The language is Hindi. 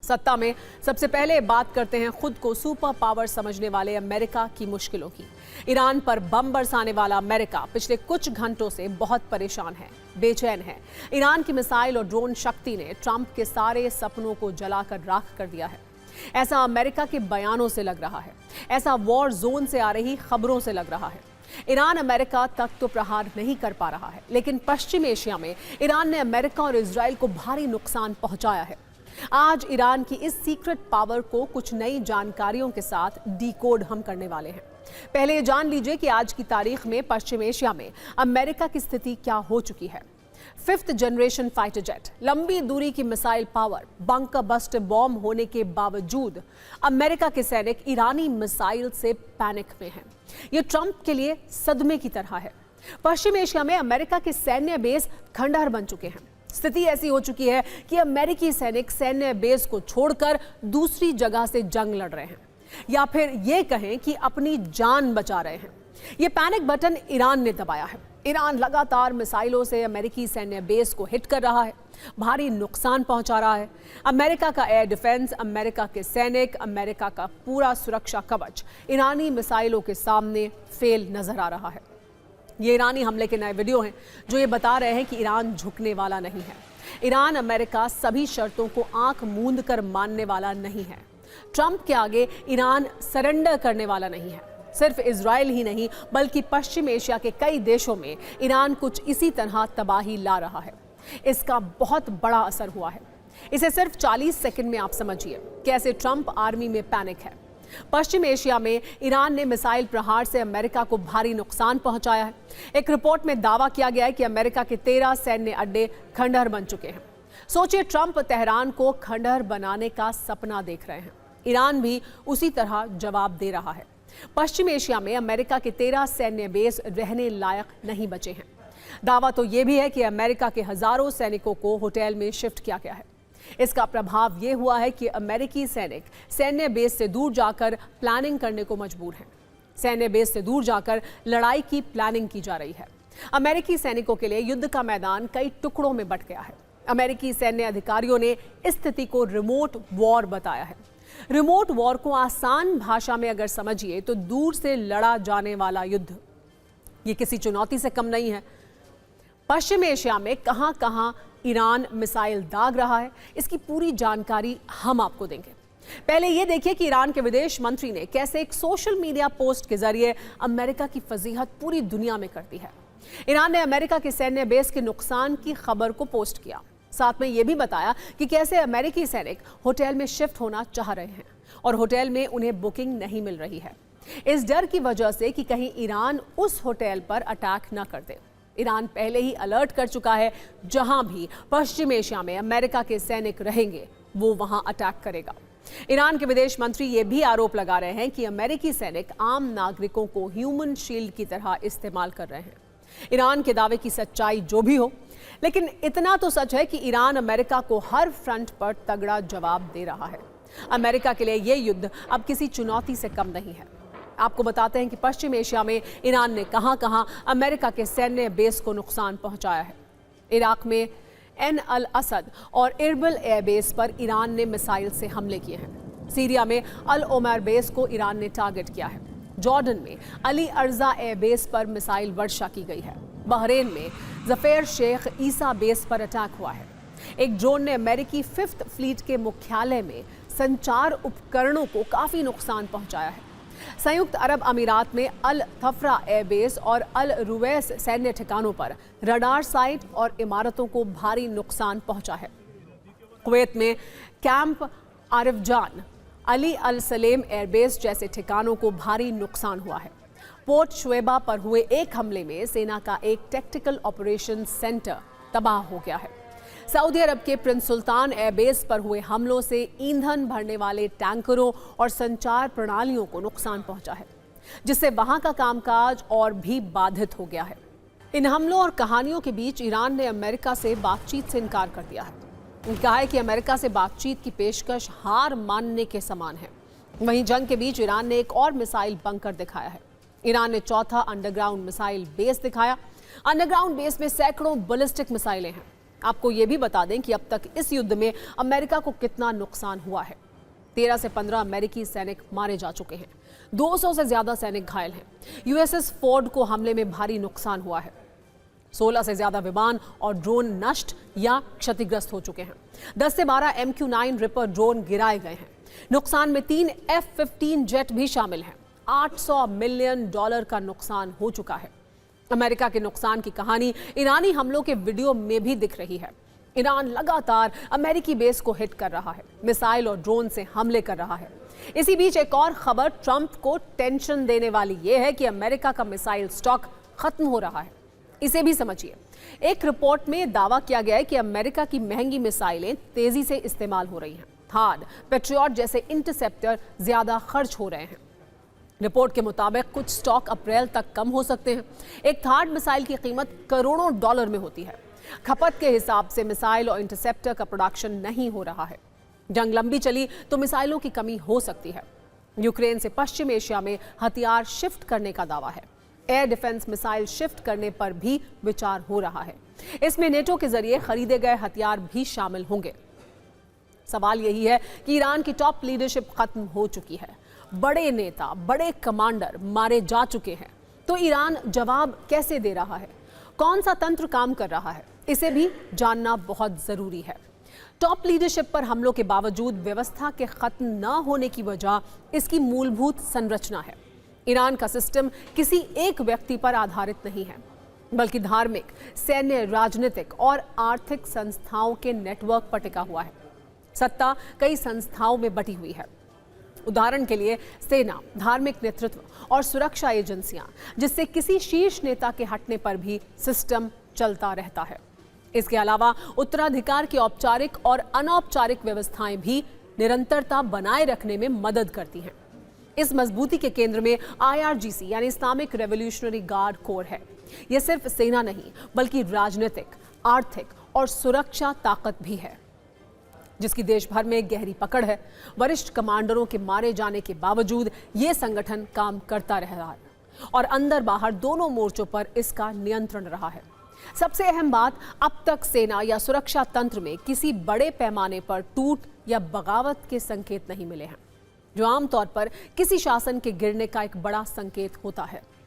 सत्ता में सबसे पहले बात करते हैं खुद को सुपर पावर समझने वाले अमेरिका की मुश्किलों की। ईरान पर बम बरसाने वाला अमेरिका पिछले कुछ घंटों से बहुत परेशान है, बेचैन है। ईरान की मिसाइल और ड्रोन शक्ति ने ट्रंप के सारे सपनों को जलाकर राख कर दिया है। ऐसा अमेरिका के बयानों से लग रहा है, ऐसा वॉर जोन से आ रही खबरों से लग रहा है। ईरान अमेरिका तक तो प्रहार नहीं कर पा रहा है, लेकिन पश्चिम एशिया में ईरान ने अमेरिका और इजराइल को भारी नुकसान पहुंचाया है। आज ईरान की इस सीक्रेट पावर को कुछ नई जानकारियों के साथ डिकोड हम करने वाले हैं। पहले ये जान लीजिए कि आज की तारीख में पश्चिम एशिया में अमेरिका की स्थिति क्या हो चुकी है। 5th जनरेशन फाइटर जेट, लंबी दूरी की missile power, bunker buster bomb होने के बावजूद अमेरिका के सैनिक ईरानी मिसाइल से पैनिक में हैं। ये ट्रंप के लिए सदमे की तरह है। पश्चिम एशिया में अमेरिका के सैन्य बेस खंडहर बन चुके हैं। स्थिति ऐसी हो चुकी है कि अमेरिकी सैनिक सैन्य बेस को छोड़कर दूसरी जगह से जंग लड़ रहे हैं, या फिर ये कहें कि अपनी जान बचा रहे हैं। ये पैनिक बटन ईरान ने दबाया है। ईरान लगातार मिसाइलों से अमेरिकी सैन्य बेस को हिट कर रहा है, भारी नुकसान पहुंचा रहा है। अमेरिका का एयर डिफेंस, अमेरिका के सैनिक, अमेरिका का पूरा सुरक्षा कवच ईरानी मिसाइलों के सामने फेल नजर आ रहा है। ये ईरानी हमले के नए वीडियो हैं जो ये बता रहे हैं कि ईरान झुकने वाला नहीं है। ईरान अमेरिका सभी शर्तों को आंख मूंद कर मानने वाला नहीं है। ट्रंप के आगे ईरान सरेंडर करने वाला नहीं है। सिर्फ इजराइल ही नहीं बल्कि पश्चिम एशिया के कई देशों में ईरान कुछ इसी तरह तबाही ला रहा है। इसका बहुत बड़ा असर हुआ है। इसे सिर्फ 40 सेकंड में आप समझिए कैसे ट्रंप आर्मी में पैनिक है। पश्चिम एशिया में ईरान ने मिसाइल प्रहार से अमेरिका को भारी नुकसान पहुंचाया है। एक रिपोर्ट में दावा किया गया है कि अमेरिका के 13 सैन्य अड्डे खंडहर बन चुके हैं। सोचिए, ट्रंप तेहरान को खंडहर बनाने का सपना देख रहे हैं। ईरान भी उसी तरह जवाब दे रहा है। पश्चिम एशिया में अमेरिका के 13 सैन्य बेस रहने लायक नहीं बचे हैं। दावा तो यह भी है कि अमेरिका के हजारों सैनिकों को होटल में शिफ्ट किया गया है। इसका प्रभाव यह हुआ है कि अमेरिकी सैनिक सैन्य बेस से दूर जाकर प्लानिंग करने को मजबूर हैं। सैन्य बेस से दूर जाकर लड़ाई की प्लानिंग की जा रही है। अमेरिकी सैनिकों के लिए युद्ध का मैदान कई टुकड़ों में बंट गया है। अमेरिकी सैन्य अधिकारियों ने इस स्थिति को रिमोट वॉर बताया है। रिमोट वॉर को आसान भाषा में अगर समझिए तो दूर से लड़ा जाने वाला युद्ध। ये किसी चुनौती से कम नहीं है। पश्चिम एशिया में कहां कहां ईरान मिसाइल दाग रहा है, इसकी पूरी जानकारी हम आपको देंगे। पहले यह देखिए कि ईरान के विदेश मंत्री ने कैसे एक सोशल मीडिया पोस्ट के जरिए अमेरिका की फजीहत पूरी दुनिया में कर दी है। ईरान ने अमेरिका के सैन्य बेस के नुकसान की खबर को पोस्ट किया। साथ में यह भी बताया कि कैसे अमेरिकी सैनिक होटल में शिफ्ट होना चाह रहे हैं और होटल में उन्हें बुकिंग नहीं मिल रही है, इस डर की वजह से कि कहीं ईरान उस होटल पर अटैक न कर दे। ईरान पहले ही अलर्ट कर चुका है, जहां भी पश्चिम एशिया में अमेरिका के सैनिक रहेंगे वो वहां अटैक करेगा। ईरान के विदेश मंत्री ये भी आरोप लगा रहे हैं कि अमेरिकी सैनिक आम नागरिकों को ह्यूमन शील्ड की तरह इस्तेमाल कर रहे हैं। ईरान के दावे की सच्चाई जो भी हो, लेकिन इतना तो सच है कि ईरान अमेरिका को हर फ्रंट पर तगड़ा जवाब दे रहा है। अमेरिका के लिए यह युद्ध अब किसी चुनौती से कम नहीं है। आपको बताते हैं कि पश्चिम एशिया में ईरान ने कहां कहां अमेरिका के सैन्य बेस को नुकसान पहुंचाया है। इराक में एन अल असद और इरबिल एयरबेस पर ईरान ने मिसाइल से हमले किए हैं। सीरिया में अल ओमर बेस को ईरान ने टारगेट किया है। जॉर्डन में अली अर्जा एयरबेस पर मिसाइल वर्षा की गई है। बहरेन में जफेर शेख ईसा बेस पर अटैक हुआ है। एक ड्रोन ने अमेरिकी 5th फ्लीट के मुख्यालय में संचार उपकरणों को काफी नुकसान पहुंचाया है। संयुक्त अरब अमीरात में अल थफरा एयरबेस और अल रुवैस सैन्य ठिकानों पर रडार साइट और इमारतों को भारी नुकसान पहुंचा है। कुवैत में कैंप आरिफजान, अली अल सलेम एयरबेस जैसे ठिकानों को भारी नुकसान हुआ है। पोर्ट शुएबा पर हुए एक हमले में सेना का एक टेक्टिकल ऑपरेशन सेंटर तबाह हो गया है। सऊदी अरब के प्रिंस सुल्तान एयरबेस पर हुए हमलों से ईंधन भरने वाले टैंकरों और संचार प्रणालियों को नुकसान पहुंचा है, जिससे वहां का कामकाज और भी बाधित हो गया है। इन हमलों और कहानियों के बीच ईरान ने अमेरिका से बातचीत से इनकार कर दिया है। कहा है कि अमेरिका से बातचीत की पेशकश हार मानने के समान है। वहीं जंग के बीच ईरान ने एक और मिसाइल बंकर दिखाया है। ईरान ने चौथा अंडरग्राउंड मिसाइल बेस दिखाया। अंडरग्राउंड बेस में सैकड़ों बैलिस्टिक मिसाइलें हैं। आपको ये भी बता दें कि अब तक इस युद्ध में अमेरिका को कितना नुकसान हुआ है। 13 से 15 अमेरिकी सैनिक मारे जा चुके हैं, 200 से ज्यादा सैनिक घायल हैं। यूएसएस फोर्ड को हमले में भारी नुकसान हुआ है। 16 से ज्यादा विमान और ड्रोन नष्ट या क्षतिग्रस्त हो चुके हैं। 10 से 12 MQ-9 रिपर ड्रोन गिराए गए हैं। नुकसान में 3 F-15 जेट भी शामिल हैं। $800 मिलियन का नुकसान हो चुका है। अमेरिका के नुकसान की कहानी ईरानी हमलों के वीडियो में भी दिख रही है। ईरान लगातार अमेरिकी बेस को हिट कर रहा है, मिसाइल और ड्रोन से हमले कर रहा है। इसी बीच एक और खबर ट्रंप को टेंशन देने वाली यह है कि अमेरिका का मिसाइल स्टॉक खत्म हो रहा है। इसे भी समझिए। एक रिपोर्ट में दावा किया गया है कि अमेरिका की महंगी मिसाइलें तेजी से इस्तेमाल हो रही हैं। थाड, पेट्रियट जैसे इंटरसेप्टर ज्यादा खर्च हो रहे हैं। रिपोर्ट के मुताबिक कुछ स्टॉक अप्रैल तक कम हो सकते हैं। एक थाड मिसाइल की कीमत करोड़ों डॉलर में होती है। खपत के हिसाब से मिसाइल और इंटरसेप्टर का प्रोडक्शन नहीं हो रहा है। जंग लंबी चली तो मिसाइलों की कमी हो सकती है। यूक्रेन से पश्चिम एशिया में हथियार शिफ्ट करने का दावा है। एयर डिफेंस मिसाइल शिफ्ट करने पर भी विचार हो रहा है। इसमें नेटो के जरिए खरीदे गए हथियार भी शामिल होंगे। सवाल यही है कि ईरान की टॉप लीडरशिप खत्म हो चुकी है। बड़े नेता, बड़े कमांडर मारे जा चुके हैं। तो ईरान जवाब कैसे दे रहा है? कौन सा तंत्र काम कर रहा है? इसे भी जानना बहुत जरूरी है। टॉप लीडरशिप पर हमलों के बावजूद व्यवस्था के खत्म न होने की वजह इसकी मूलभूत संरचना है। ईरान का सिस्टम किसी एक व्यक्ति पर आधारित नहीं है, बल्कि धार्मिक, सैन्य, राजनीतिक और आर्थिक संस्थाओं के नेटवर्क पर टिका हुआ है। सत्ता कई संस्थाओं में बटी हुई है। उदाहरण के लिए सेना, धार्मिक नेतृत्व और सुरक्षा एजेंसियां, जिससे किसी शीर्ष नेता के हटने पर भी सिस्टम चलता रहता है। इसके अलावा उत्तराधिकार की औपचारिक और अनौपचारिक व्यवस्थाएं भी निरंतरता बनाए रखने में मदद करती हैं। इस मजबूती के केंद्र में IRGC यानी इस्लामिक रेवोल्यूशनरी गार्ड कोर है। यह सिर्फ सेना नहीं, बल्कि राजनीतिक, आर्थिक और सुरक्षा ताकत भी है, जिसकी देश भर में गहरी पकड़ है। वरिष्ठ कमांडरों के मारे जाने के बावजूद ये संगठन काम करता रहा है और अंदर बाहर दोनों मोर्चों पर इसका नियंत्रण रहा है। सबसे अहम बात, अब तक सेना या सुरक्षा तंत्र में किसी बड़े पैमाने पर टूट या बगावत के संकेत नहीं मिले हैं, जो आमतौर पर किसी शासन के गिरने का एक बड़ा संकेत होता है।